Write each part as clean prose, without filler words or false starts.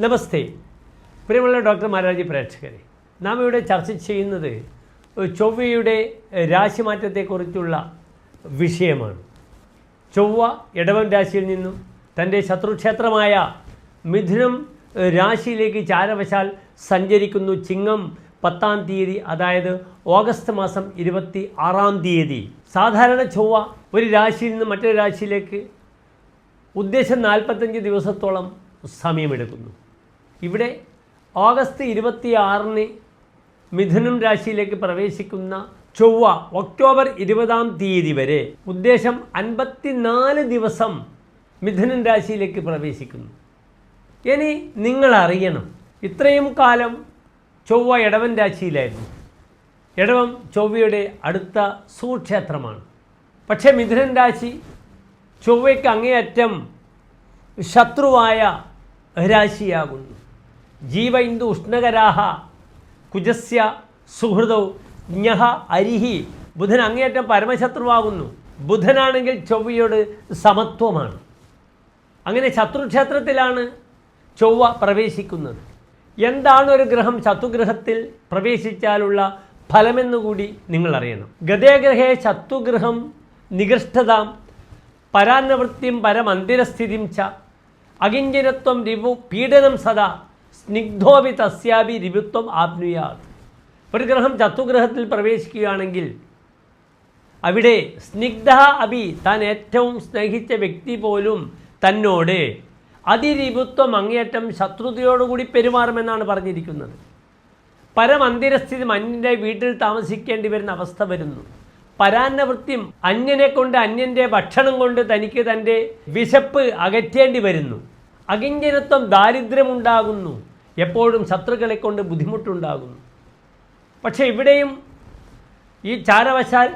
നമസ്തേ പ്രിയമുള്ള ഡോക്ടർ മാരാജി പ്രേക്ഷകരെ, നാം ഇവിടെ ചർച്ച ചെയ്യുന്നത് ചൊവ്വയുടെ രാശിമാറ്റത്തെക്കുറിച്ചുള്ള വിഷയമാണ്. ചൊവ്വ ഇടവം രാശിയിൽ നിന്നും തൻ്റെ ശത്രുക്ഷേത്രമായ മിഥുനം രാശിയിലേക്ക് ചാരവശാൽ സഞ്ചരിക്കുന്നു. ചിങ്ങം 10-ാം തീയതി, അതായത് ഓഗസ്റ്റ് മാസം 26-ാം തീയതി. സാധാരണ ചൊവ്വ ഒരു രാശിയിൽ നിന്ന് മറ്റൊരു രാശിയിലേക്ക് ഉദ്ദേശം 45 ദിവസത്തോളം സമയമെടുക്കുന്നു. ഇവിടെ ഓഗസ്റ്റ് 26-ന് മിഥുനം രാശിയിലേക്ക് പ്രവേശിക്കുന്ന ചൊവ്വ ഒക്ടോബർ 20-ാം തീയതി വരെ ഉദ്ദേശം 54 ദിവസം മിഥുനം രാശിയിലേക്ക് പ്രവേശിക്കുന്നു. ഇനി നിങ്ങൾ അറിയണം, ഇത്രയും കാലം ചൊവ്വ ഇടവൻ രാശിയിലായിരുന്നു. ഇടവം ചൊവ്വയുടെ അടുത്ത സുക്ഷേത്രമാണ്. പക്ഷേ മിഥുനം രാശി ചൊവ്വയ്ക്ക് അങ്ങേയറ്റം ശത്രുവായ രാശിയാകുന്നു. ജീവ ഇന്ദു ഉഷ്ണകരാഹ കുജസ്യ സുഹൃദൗ ജ്ഞഹ അരിഹി. ബുധൻ അങ്ങേയറ്റം പരമശത്രുവാകുന്നു. ബുധനാണെങ്കിൽ ചൊവ്വയോട് സമത്വമാണ്. അങ്ങനെ ശത്രുക്ഷേത്രത്തിലാണ് ചൊവ്വ പ്രവേശിക്കുന്നത്. എന്താണ് ഒരു ഗ്രഹം ശത്രുഗ്രഹത്തിൽ പ്രവേശിച്ചാലുള്ള ഫലമെന്നുകൂടി നിങ്ങൾ അറിയണം. ഗതേഗ്രഹേ ശത്രുഗ്രഹം നികൃഷ്ടതാം പരാന്നവൃത്തിയും പരമന്ദിരസ്ഥിതിം ച അകിഞ്ചനത്വം രിപു പീഡനം സദാ സ്നിഗ്ധോപി തസ്യാപി രിപുത്വം ആപ്നുയാത്. ഒരു ഗ്രഹം ശത്രുഗ്രഹത്തിൽ പ്രവേശിക്കുകയാണെങ്കിൽ അവിടെ സ്നിഗ്ധ അഭി, താൻ ഏറ്റവും സ്നേഹിച്ച വ്യക്തി പോലും തന്നോട് അതിരിപുത്വം അങ്ങേയറ്റം ശത്രുതയോടുകൂടി പെരുമാറുമെന്നാണ് പറഞ്ഞിരിക്കുന്നത്. പരമന്ദിരസ്ഥിതി, അന്യൻ്റെ വീട്ടിൽ താമസിക്കേണ്ടി വരുന്ന അവസ്ഥ വരുന്നു. പരാന്നവൃത്തിയും, അന്യനെ കൊണ്ട് അന്യൻ്റെ ഭക്ഷണം കൊണ്ട് തനിക്ക് തൻ്റെ വിശപ്പ് അകറ്റേണ്ടി വരുന്നു. അകിഞ്ചനത്വം, ദാരിദ്ര്യമുണ്ടാകുന്നു. എപ്പോഴും ശത്രുക്കളെ കൊണ്ട് ബുദ്ധിമുട്ടുണ്ടാകുന്നു. പക്ഷേ ഇവിടെയും ഈ ചാരവശാൽ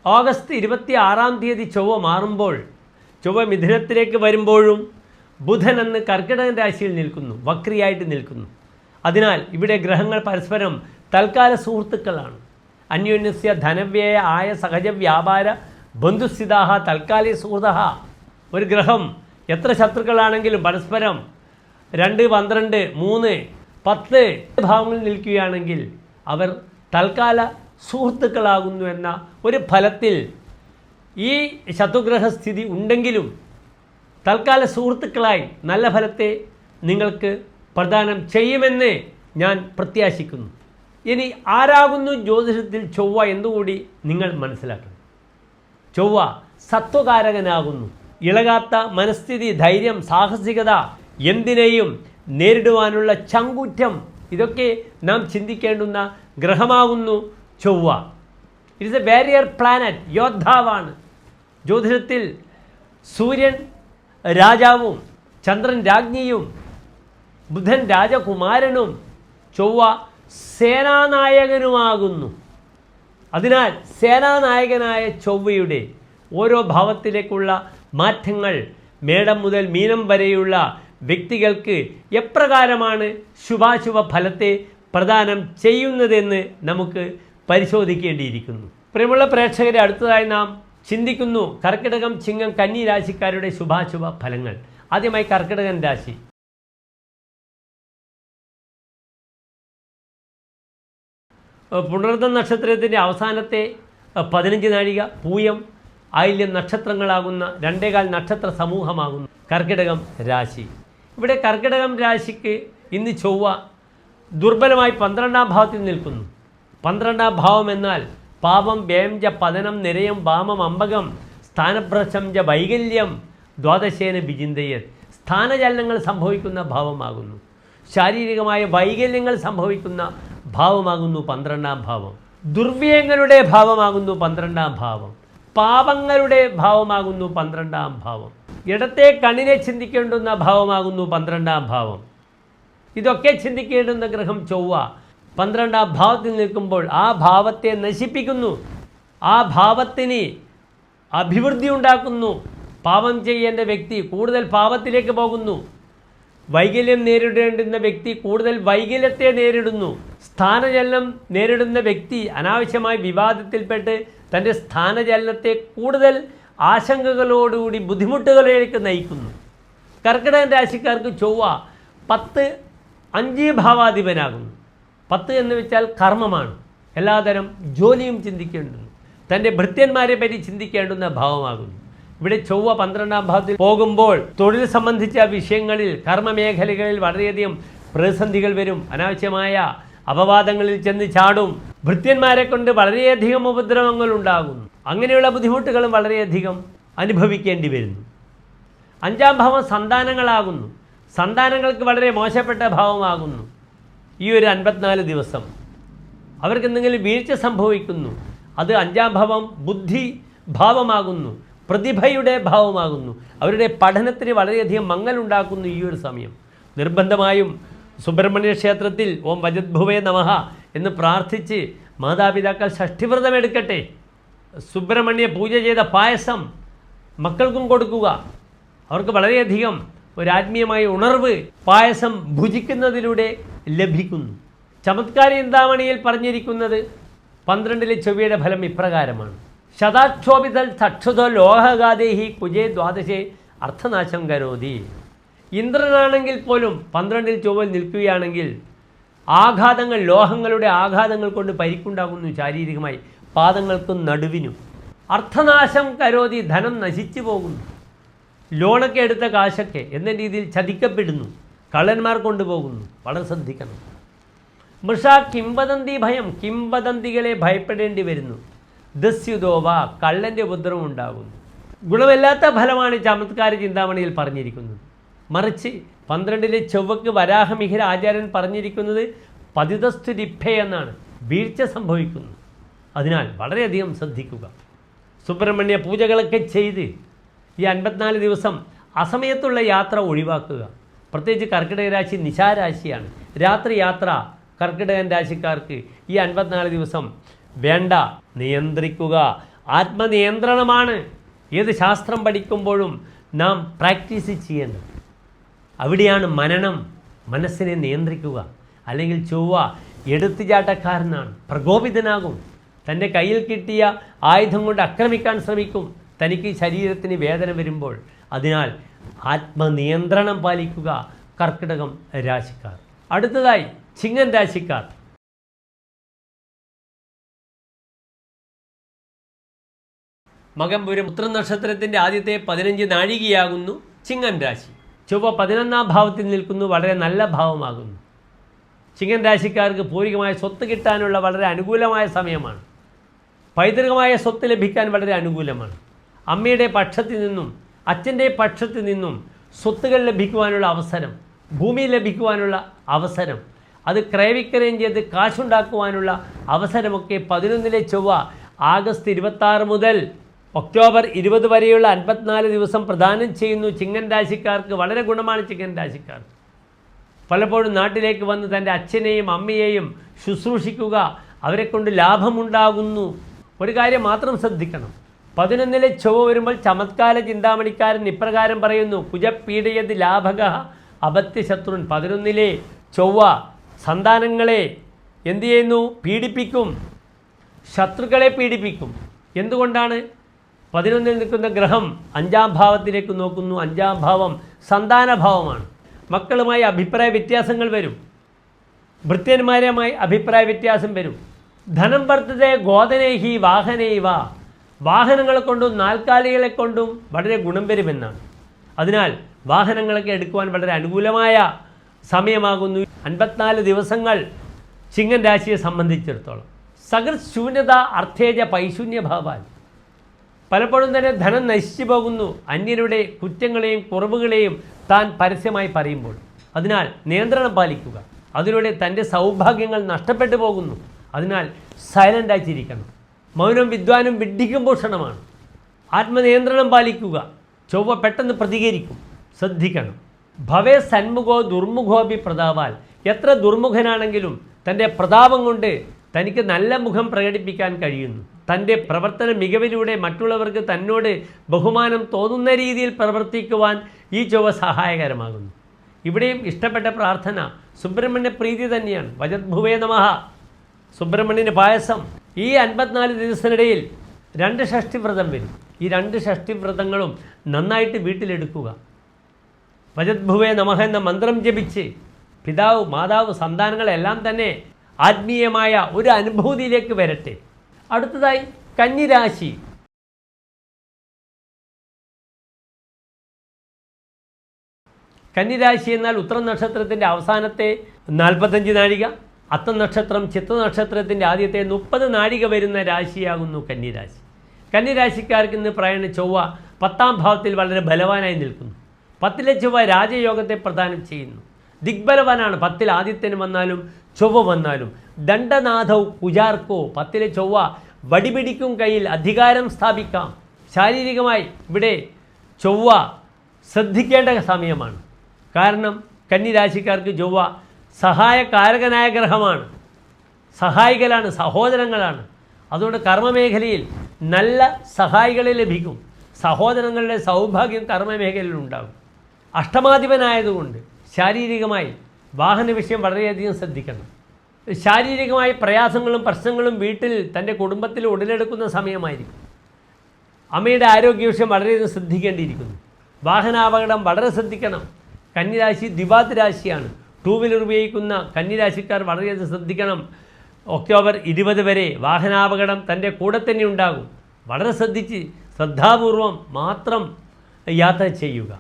ഓഗസ്റ്റ് 26-ാം തീയതി ചൊവ്വ മാറുമ്പോൾ, ചൊവ്വ മിഥുനത്തിലേക്ക് വരുമ്പോഴും ബുധൻ അന്ന് കർക്കിടകൻ രാശിയിൽ നിൽക്കുന്നു, വക്രിയായിട്ട് നിൽക്കുന്നു. അതിനാൽ ഇവിടെ ഗ്രഹങ്ങൾ പരസ്പരം തൽക്കാല സുഹൃത്തുക്കളാണ്. അന്യോന്യസ്യ ധനവ്യയ ആയ സഹജ വ്യാപാര ബന്ധുസ്ഥിതാഹ തൽക്കാലി സുഹൃത. ഒരു ഗ്രഹം എത്ര ശത്രുക്കളാണെങ്കിലും പരസ്പരം 2, 12, 3, 10 ഭാവങ്ങളിൽ നിൽക്കുകയാണെങ്കിൽ അവർ തൽക്കാല സുഹൃത്തുക്കളാകുന്നു എന്ന ഒരു ഫലത്തിൽ ഈ ശത്രുഗ്രഹസ്ഥിതി ഉണ്ടെങ്കിലും തൽക്കാല സുഹൃത്തുക്കളായി നല്ല ഫലത്തെ നിങ്ങൾക്ക് പ്രദാനം ചെയ്യുമെന്ന് ഞാൻ പ്രത്യാശിക്കുന്നു. ഇനി ആരാകുന്നു ജ്യോതിഷത്തിൽ ചൊവ്വ എന്നുകൂടി നിങ്ങൾ മനസ്സിലാക്കണം. ചൊവ്വ സത്വകാരകനാകുന്നു. ഇളകാത്ത മനസ്ഥിതി, ധൈര്യം, സാഹസികത, എന്തിനേയും നേരിടുവാനുള്ള ചങ്കൂറ്റം, ഇതൊക്കെ നാം ചിന്തിക്കേണ്ടുന്ന ഗ്രഹമാകുന്നു ചൊവ്വ. It is a warrior planet, യോദ്ധാവാണ്. ജ്യോതിഷത്തിൽ സൂര്യൻ രാജാവും ചന്ദ്രൻ രാജ്ഞിയും ബുധൻ രാജകുമാരനും ചൊവ്വ സേനാനായകനുമാകുന്നു. അതിനാൽ സേനാനായകനായ ചൊവ്വയുടെ ഓരോ ഭാവത്തിലേക്കുള്ള മാറ്റങ്ങൾ മേടം മുതൽ മീനം വരെയുള്ള വ്യക്തികൾക്ക് എപ്രകാരമാണ് ശുഭാശുഭ ഫലത്തെ പ്രദാനം ചെയ്യുന്നതെന്ന് നമുക്ക് പരിശോധിക്കേണ്ടിയിരിക്കുന്നു. പ്രിയമുള്ള പ്രേക്ഷകരെ, അടുത്തതായി നാം ചിന്തിക്കുന്നു കർക്കിടകം, ചിങ്ങം, കന്നി രാശിക്കാരുടെ ശുഭാശുഭ ഫലങ്ങൾ. ആദ്യമായി കർക്കിടകൻ രാശി. പുണർദം നക്ഷത്രത്തിൻ്റെ അവസാനത്തെ 15 നാഴിക, പൂയം, ആയില്യം നക്ഷത്രങ്ങളാകുന്ന 2.25 നക്ഷത്ര സമൂഹമാകുന്നു കർക്കിടകം രാശി. ഇവിടെ കർക്കിടകം രാശിക്ക് ഇന്ന് ചൊവ്വ ദുർബലമായി 12-ാം ഭാവത്തിൽ നിൽക്കുന്നു. 12-ാം ഭാവം എന്നാൽ പാപം, വ്യയം ച പതനം, നിരയം, വാമം, അമ്പകം, സ്ഥാനഭ്രശം ച വൈകല്യം, ദ്വാദശേന വിചിന്തയത്. സ്ഥാനചലനങ്ങൾ സംഭവിക്കുന്ന ഭാവമാകുന്നു. ശാരീരികമായ വൈകല്യങ്ങൾ സംഭവിക്കുന്ന ഭാവമാകുന്നു 12-ാം ഭാവം. ദുർവ്യയങ്ങളുടെ ഭാവമാകുന്നു 12-ാം ഭാവം. പാപങ്ങളുടെ ഭാവമാകുന്നു 12-ാം ഭാവം. ഇടത്തെ കണ്ണിനെ ചിന്തിക്കേണ്ടുന്ന ഭാവമാകുന്നു 12-ാം ഭാവം. ഇതൊക്കെ ചിന്തിക്കേണ്ടുന്ന ഗ്രഹം ചൊവ്വ 12-ാം ഭാവത്തിൽ നിൽക്കുമ്പോൾ ആ ഭാവത്തെ നശിപ്പിക്കുന്നു. ആ ഭാവത്തിന് അഭിവൃദ്ധി ഉണ്ടാക്കുന്നു. പാപം ചെയ്യേണ്ട വ്യക്തി കൂടുതൽ പാപത്തിലേക്ക് പോകുന്നു. വൈകല്യം നേരിടേണ്ടുന്ന വ്യക്തി കൂടുതൽ വൈകല്യത്തെ നേരിടുന്നു. സ്ഥാനചലനം നേരിടുന്ന വ്യക്തി അനാവശ്യമായി വിവാദത്തിൽപ്പെട്ട് തൻ്റെ സ്ഥാനചലനത്തെ കൂടുതൽ ആശങ്കകളോടുകൂടി ബുദ്ധിമുട്ടുകളിലേക്ക് നയിക്കുന്നു. കർക്കിടകൻ രാശിക്കാർക്ക് ചൊവ്വ 10 5 ഭാവാധിപനാകുന്നു. 10 എന്ന് വെച്ചാൽ കർമ്മമാണ്. എല്ലാതരം ജോലിയും ചിന്തിക്കേണ്ടത്, തൻ്റെ ഭൃത്യന്മാരെ പറ്റി ചിന്തിക്കേണ്ടുന്ന ഭാവമാകുന്നു. ഇവിടെ ചൊവ്വ 12ാം ഭാവത്തിൽ പോകുമ്പോൾ തൊഴിൽ സംബന്ധിച്ച വിഷയങ്ങളിൽ കർമ്മമേഖലകളിൽ വളരെയധികം പ്രതിസന്ധികൾ വരും. അനാവശ്യമായ അപവാദങ്ങളിൽ ചെന്ന് ചാടും. ഭൃത്യന്മാരെ കൊണ്ട് വളരെയധികം ഉപദ്രവങ്ങൾ ഉണ്ടാകുന്നു. അങ്ങനെയുള്ള ബുദ്ധിമുട്ടുകളും വളരെയധികം അനുഭവിക്കേണ്ടി വരുന്നു. 5ാം ഭാവം സന്താനങ്ങളാകുന്നു. സന്താനങ്ങൾക്ക് വളരെ മോശപ്പെട്ട ഭാവമാകുന്നു. ഈ ഒരു 54 ദിവസം അവർക്ക് എന്തെങ്കിലും വീഴ്ച സംഭവിക്കുന്നു. അത് 5ാം ഭാവം ബുദ്ധി ഭാവമാകുന്നു, പ്രതിഭയുടെ ഭാവമാകുന്നു. അവരുടെ പഠനത്തിന് വളരെയധികം മങ്ങലുണ്ടാക്കുന്നു ഈ ഒരു സമയം. നിർബന്ധമായും സുബ്രഹ്മണ്യ ക്ഷേത്രത്തിൽ ഓം വജദ്ഭുവേ നമഃ എന്ന് പ്രാർത്ഥിച്ച് മാതാപിതാക്കൾ ഷഷ്ഠിവ്രതം എടുക്കട്ടെ. സുബ്രഹ്മണ്യ പൂജ ചെയ്ത പായസം മക്കൾക്കും കൊടുക്കുക. അവർക്ക് വളരെയധികം ഒരാത്മീയമായ ഉണർവ് പായസം ഭുജിക്കുന്നതിലൂടെ ലഭിക്കുന്നു. ചമത്കാരി ചിന്താമണിയിൽ പറഞ്ഞിരിക്കുന്നത് 12ലെ ചൊവ്വയുടെ ഫലം ഇപ്രകാരമാണ്. ശതാക്ഷോഭിതൽ ചക്ഷുതോ ലോഹഗാദേഹി കുജേ ദ്വാദശേ അർത്ഥനാശം കരോതി. ഇന്ദ്രനാണെങ്കിൽ പോലും 12ൽ ചൊവ്വ നിൽക്കുകയാണെങ്കിൽ ആഘാതങ്ങൾ, ലോഹങ്ങളുടെ ആഘാതങ്ങൾ കൊണ്ട് പരിക്കുണ്ടാകുന്നു ശാരീരികമായി, പാദങ്ങൾക്കും നടുവിനും. അർത്ഥനാശം കരോതി, ധനം നശിച്ചു പോകുന്നു. ലോണൊക്കെ എടുത്ത കാശൊക്കെ എന്ന രീതിയിൽ ചതിക്കപ്പെടുന്നു, കള്ളന്മാർ കൊണ്ടുപോകുന്നു. വളരെ ശ്രദ്ധിക്കണം. മൃഷ കിംവദന്തി ഭയം, കിംവദന്തികളെ ഭയപ്പെടേണ്ടി വരുന്നു. ദസ്യുതോവ, കള്ളൻ്റെ ഉപദ്രവം ഉണ്ടാകുന്നു. ഗുണമില്ലാത്ത ഫലമാണ് ചമത്കാര ചിന്താമണിയിൽ പറഞ്ഞിരിക്കുന്നത്. മറിച്ച് 12ലെ ചൊവ്വക്ക് വരാഹമിഹിര ആചാര്യൻ പറഞ്ഞിരിക്കുന്നത് പതിതസ്തുരിഭ എന്നാണ്, വീഴ്ച സംഭവിക്കുന്നു. അതിനാൽ വളരെയധികം ശ്രദ്ധിക്കുക. സുബ്രഹ്മണ്യ പൂജകളൊക്കെ ചെയ്ത് ഈ 54 ദിവസം അസമയത്തുള്ള യാത്ര ഒഴിവാക്കുക. പ്രത്യേകിച്ച് കർക്കിടക രാശി നിശാരാശിയാണ്. രാത്രി യാത്ര കർക്കിടകൻ രാശിക്കാർക്ക് ഈ 54 ദിവസം വേണ്ട. നിയന്ത്രിക്കുക. ആത്മനിയന്ത്രണമാണ് ഏത് ശാസ്ത്രം പഠിക്കുമ്പോഴും നാം പ്രാക്ടീസ് ചെയ്യേണ്ടത്. അവിടെയാണ് മനനം, മനസ്സിനെ നിയന്ത്രിക്കുക. അല്ലെങ്കിൽ ചൊവ്വ എടുത്തുചാട്ടക്കാരനാണ്, പ്രകോപിതനാകും. തൻ്റെ കയ്യിൽ കിട്ടിയ ആയുധം കൊണ്ട് ആക്രമിക്കാൻ ശ്രമിക്കും തനിക്ക് ശരീരത്തിന് വേദന വരുമ്പോൾ. അതിനാൽ ആത്മനിയന്ത്രണം പാലിക്കുക കർക്കിടകം രാശിക്കാർ. അടുത്തതായി ചിങ്ങൻ രാശിക്കാർ. മകംപുരം ഉത്ര നക്ഷത്രത്തിൻ്റെ ആദ്യത്തെ 15 നാഴികയാകുന്നു ചിങ്ങൻ രാശി. ചൊവ്വ 11ാം ഭാവത്തിൽ നിൽക്കുന്നു, വളരെ നല്ല ഭാവമാകുന്നു. ചിങ്ങൻ രാശിക്കാർക്ക് പൂർവികമായ സ്വത്ത് കിട്ടാനുള്ള വളരെ അനുകൂലമായ സമയമാണ്. പൈതൃകമായ സ്വത്ത് ലഭിക്കാൻ വളരെ അനുകൂലമാണ്. അമ്മയുടെ പക്ഷത്തിൽ നിന്നും അച്ഛൻ്റെ പക്ഷത്തിൽ നിന്നും സ്വത്തുകൾ ലഭിക്കുവാനുള്ള അവസരം, ഭൂമി ലഭിക്കുവാനുള്ള അവസരം, അത് ക്രയവിക്രയം ചെയ്ത് കാശുണ്ടാക്കുവാനുള്ള അവസരമൊക്കെ 11ലെ ചൊവ്വ ആഗസ്റ്റ് 26 മുതൽ ഒക്ടോബർ 20 വരെയുള്ള 54 ദിവസം പ്രദാനം ചെയ്യുന്നു. ചിങ്ങൻ രാശിക്കാർക്ക് വളരെ ഗുണമാണ്. ചിങ്ങൻ രാശിക്കാർക്ക് പലപ്പോഴും നാട്ടിലേക്ക് വന്ന് തൻ്റെ അച്ഛനെയും അമ്മയെയും ശുശ്രൂഷിക്കുക, അവരെക്കൊണ്ട് ലാഭമുണ്ടാകുന്നു. ഒരു കാര്യം മാത്രം ശ്രദ്ധിക്കണം. 11ലെ ചൊവ്വ വരുമ്പോൾ ചമത്കാര ചിന്താമണിക്കാരൻ ഇപ്രകാരം പറയുന്നു: കുജപീഡയത് ലാഭക അപത്യശത്രുൻ. 11ലെ ചൊവ്വ സന്താനങ്ങളെ എന്തു ചെയ്യുന്നു? പീഡിപ്പിക്കും, ശത്രുക്കളെ പീഡിപ്പിക്കും. എന്തുകൊണ്ടാണ്? 11ൽ നിൽക്കുന്ന ഗ്രഹം 5ാം ഭാവത്തിലേക്ക് നോക്കുന്നു. 5ാം ഭാവം സന്താനഭാവമാണ്. മക്കളുമായി അഭിപ്രായ വ്യത്യാസങ്ങൾ വരും, ഭൃത്യന്മാരുമായി അഭിപ്രായ വ്യത്യാസം വരും. ധനം വർദ്ധതേ ഗോധനേഹി വാഹനൈവ. വാഹനങ്ങളെ കൊണ്ടും നാൽക്കാലികളെ കൊണ്ടും വളരെ ഗുണം വരുമെന്നാണ്. അതിനാൽ വാഹനങ്ങളൊക്കെ എടുക്കുവാൻ വളരെ അനുകൂലമായ സമയമാകുന്നു 54 ദിവസങ്ങൾ ചിങ്ങൻ രാശിയെ സംബന്ധിച്ചിടത്തോളം. സകൃത് ശൂന്യത അർത്ഥേജ പൈശൂന്യഭാവാൽ. പലപ്പോഴും തന്നെ ധനം നശിച്ചു പോകുന്നു അന്യരുടെ കുറ്റങ്ങളെയും കുറവുകളെയും താൻ പരസ്യമായി പറയുമ്പോൾ. അതിനാൽ നിയന്ത്രണം പാലിക്കുക. അതിലൂടെ തൻ്റെ സൗഭാഗ്യങ്ങൾ നഷ്ടപ്പെട്ടു പോകുന്നു. അതിനാൽ സൈലൻ്റായിട്ടിരിക്കണം. മൗനം വിദ്വാനും വിഡ്ഢിക്കും ഭൂഷണമാണ്. ആത്മനിയന്ത്രണം പാലിക്കുക. ചൊവ്വ പെട്ടെന്ന് പ്രതികരിക്കും, ശ്രദ്ധിക്കണം. ഭവേ സന്മുഖോ ദുർമുഖോപി പ്രതാപാൽ. എത്ര ദുർമുഖനാണെങ്കിലും തൻ്റെ പ്രതാപം കൊണ്ട് തനിക്ക് നല്ല മുഖം പ്രകടിപ്പിക്കാൻ കഴിയുന്നു. തൻ്റെ പ്രവർത്തന മികവിലൂടെ മറ്റുള്ളവർക്ക് തന്നോട് ബഹുമാനം തോന്നുന്ന രീതിയിൽ പ്രവർത്തിക്കുവാൻ ഈ ചൊവ്വ സഹായകരമാകുന്നു. ഇവിടെയും ഇഷ്ടപ്പെട്ട പ്രാർത്ഥന സുബ്രഹ്മണ്യ പ്രീതി തന്നെയാണ്. വജദ്ഭുവേ നമഃ, സുബ്രഹ്മണ്യന് പായസം. ഈ 54 ദിവസത്തിനിടയിൽ 2 ഷഷ്ഠിവ്രതം വരും. ഈ 2 ഷഷ്ഠിവ്രതങ്ങളും നന്നായിട്ട് വീട്ടിലെടുക്കുക. വജദ്ഭുവേ നമഃ എന്ന മന്ത്രം ജപിച്ച് പിതാവ് മാതാവ് സന്താനങ്ങളെല്ലാം തന്നെ ആത്മീയമായ ഒരു അനുഭൂതിയിലേക്ക് വരട്ടെ. അടുത്തതായി കന്നിരാശി. കന്നിരാശി എന്നാൽ ഉത്രം നക്ഷത്രത്തിൻ്റെ അവസാനത്തെ 45 നാഴിക, അത്തം നക്ഷത്രം ചിത്ര നക്ഷത്രത്തിൻ്റെ ആദ്യത്തെ 30 നാഴിക വരുന്ന രാശിയാകുന്നു കന്നിരാശി. കന്നിരാശിക്കാർക്ക് ഇന്ന് പ്രായണ ചൊവ്വ 10ാം ഭാവത്തിൽ വളരെ ബലവാനായി നിൽക്കുന്നു. 10ലെ ചൊവ്വ രാജയോഗത്തെ പ്രദാനം ചെയ്യുന്നു. ദിഗ്ബലവാനാണ്. 10ൽ ആദിത്യന് വന്നാലും ചൊവ്വ വന്നാലും. ദണ്ഡനാഥവും കുജാർക്കോ 10ലെ ചൊവ്വ വടിപിടിക്കും കയ്യിൽ അധികാരം സ്ഥാപിക്കാം. ശാരീരികമായി ഇവിടെ ചൊവ്വ ശ്രദ്ധിക്കേണ്ട സമയമാണ്. കാരണം കന്നിരാശിക്കാർക്ക് ചൊവ്വ സഹായകാരകനായ ഗ്രഹമാണ്. സഹായികളാണ്, സഹോദരങ്ങളാണ്. അതുകൊണ്ട് കർമ്മമേഖലയിൽ നല്ല സഹായികളെ ലഭിക്കും. സഹോദരങ്ങളുടെ സൗഭാഗ്യം കർമ്മമേഖലയിൽ ഉണ്ടാകും. അഷ്ടമാധിപനായതുകൊണ്ട് ശാരീരികമായി വാഹന വിഷയം വളരെയധികം ശ്രദ്ധിക്കണം. ശാരീരികമായ പ്രയാസങ്ങളും പ്രശ്നങ്ങളും വീട്ടിൽ തൻ്റെ കുടുംബത്തിൽ ഉടലെടുക്കുന്ന സമയമായിരിക്കും. അമ്മയുടെ ആരോഗ്യ വിഷയം വളരെയധികം ശ്രദ്ധിക്കേണ്ടിയിരിക്കുന്നു. വാഹനാപകടം വളരെ ശ്രദ്ധിക്കണം. കന്നിരാശി ദ്വിവാത് രാശിയാണ്. 2 വീലർ ഉപയോഗിക്കുന്ന കന്നിരാശിക്കാർ വളരെയധികം ശ്രദ്ധിക്കണം. ഒക്ടോബർ 20 വരെ വാഹനാപകടം തൻ്റെ കൂടെ തന്നെ ഉണ്ടാകും. വളരെ ശ്രദ്ധിച്ച് ശ്രദ്ധാപൂർവം മാത്രം യാത്ര ചെയ്യുക.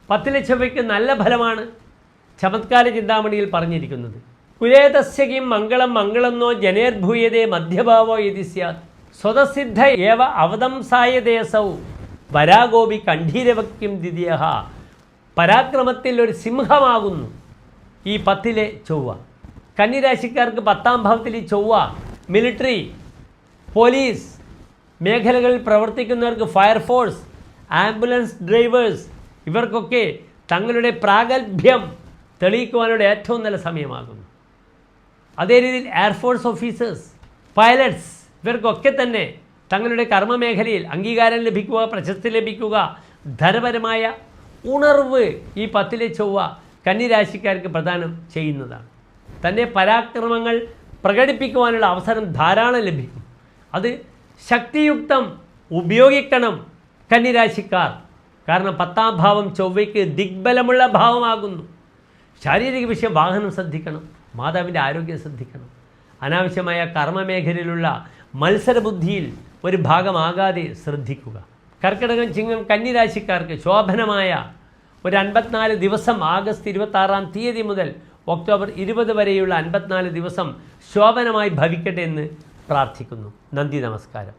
10ലെ ചൊവ്വയ്ക്ക് നല്ല ഫലമാണ് ചമത്കാര ചിന്താമണിയിൽ പറഞ്ഞിരിക്കുന്നത്. കുലേതസ്യകിം മംഗളം മംഗളന്നോ ജനേർഭൂയതേ മധ്യഭാവോ യതി സ്യാത് സ്വതസിദ്ധ ഏവ അവതംസായതേസൗ വരാഗോപി കണ്ഠീരവക്യം ദ്വിതീയ. പരാക്രമത്തിൽ ഒരു സിംഹമാകുന്നു ഈ 10ലെ ചൊവ്വ. കന്നിരാശിക്കാർക്ക് 10ാം ഭാവത്തിൽ ഈ ചൊവ്വ മിലിറ്ററി, പോലീസ് മേഖലകളിൽ പ്രവർത്തിക്കുന്നവർക്ക്, ഫയർഫോഴ്സ്, ആംബുലൻസ് ഡ്രൈവേഴ്സ് ഇവർക്കൊക്കെ തങ്ങളുടെ പ്രാഗൽഭ്യം തെളിയിക്കുവാനുള്ള ഏറ്റവും നല്ല സമയമാകുന്നു. അതേ രീതിയിൽ എയർഫോഴ്സ് ഓഫീസേഴ്സ്, പൈലറ്റ്സ് ഇവർക്കൊക്കെ തന്നെ തങ്ങളുടെ കർമ്മമേഖലയിൽ അംഗീകാരം ലഭിക്കുക, പ്രശസ്തി ലഭിക്കുക, ധനപരമായ ഉണർവ് ഈ 10ലെ ചൊവ്വ കന്നിരാശിക്കാർക്ക് പ്രദാനം ചെയ്യുന്നതാണ്. തൻ്റെ പരാക്രമങ്ങൾ പ്രകടിപ്പിക്കുവാനുള്ള അവസരം ധാരാളം ലഭിക്കും. അത് ശക്തിയുക്തം ഉപയോഗിക്കണം കന്നിരാശിക്കാർ. കാരണം 10ാം ഭാവം ചൊവ്വയ്ക്ക് ദിഗ്ബലമുള്ള ഭാവമാകുന്നു. ശാരീരിക വിഷയം വാഹനം ശ്രദ്ധിക്കണം, മാതാവിൻ്റെ ആരോഗ്യം ശ്രദ്ധിക്കണം. അനാവശ്യമായ കർമ്മമേഖലയിലുള്ള മത്സരബുദ്ധിയിൽ ഒരു ഭാഗമാകാതെ ശ്രദ്ധിക്കുക. കർക്കിടകം, ചിങ്ങം, കന്നിരാശിക്കാർക്ക് ശോഭനമായ ഒരു 54 ദിവസം ആഗസ്റ്റ് 26-ാം തീയതി മുതൽ ഒക്ടോബർ 20 വരെയുള്ള 54 ദിവസം ശോഭനമായി ഭവിക്കട്ടെ എന്ന് പ്രാർത്ഥിക്കുന്നു. നന്ദി, നമസ്കാരം.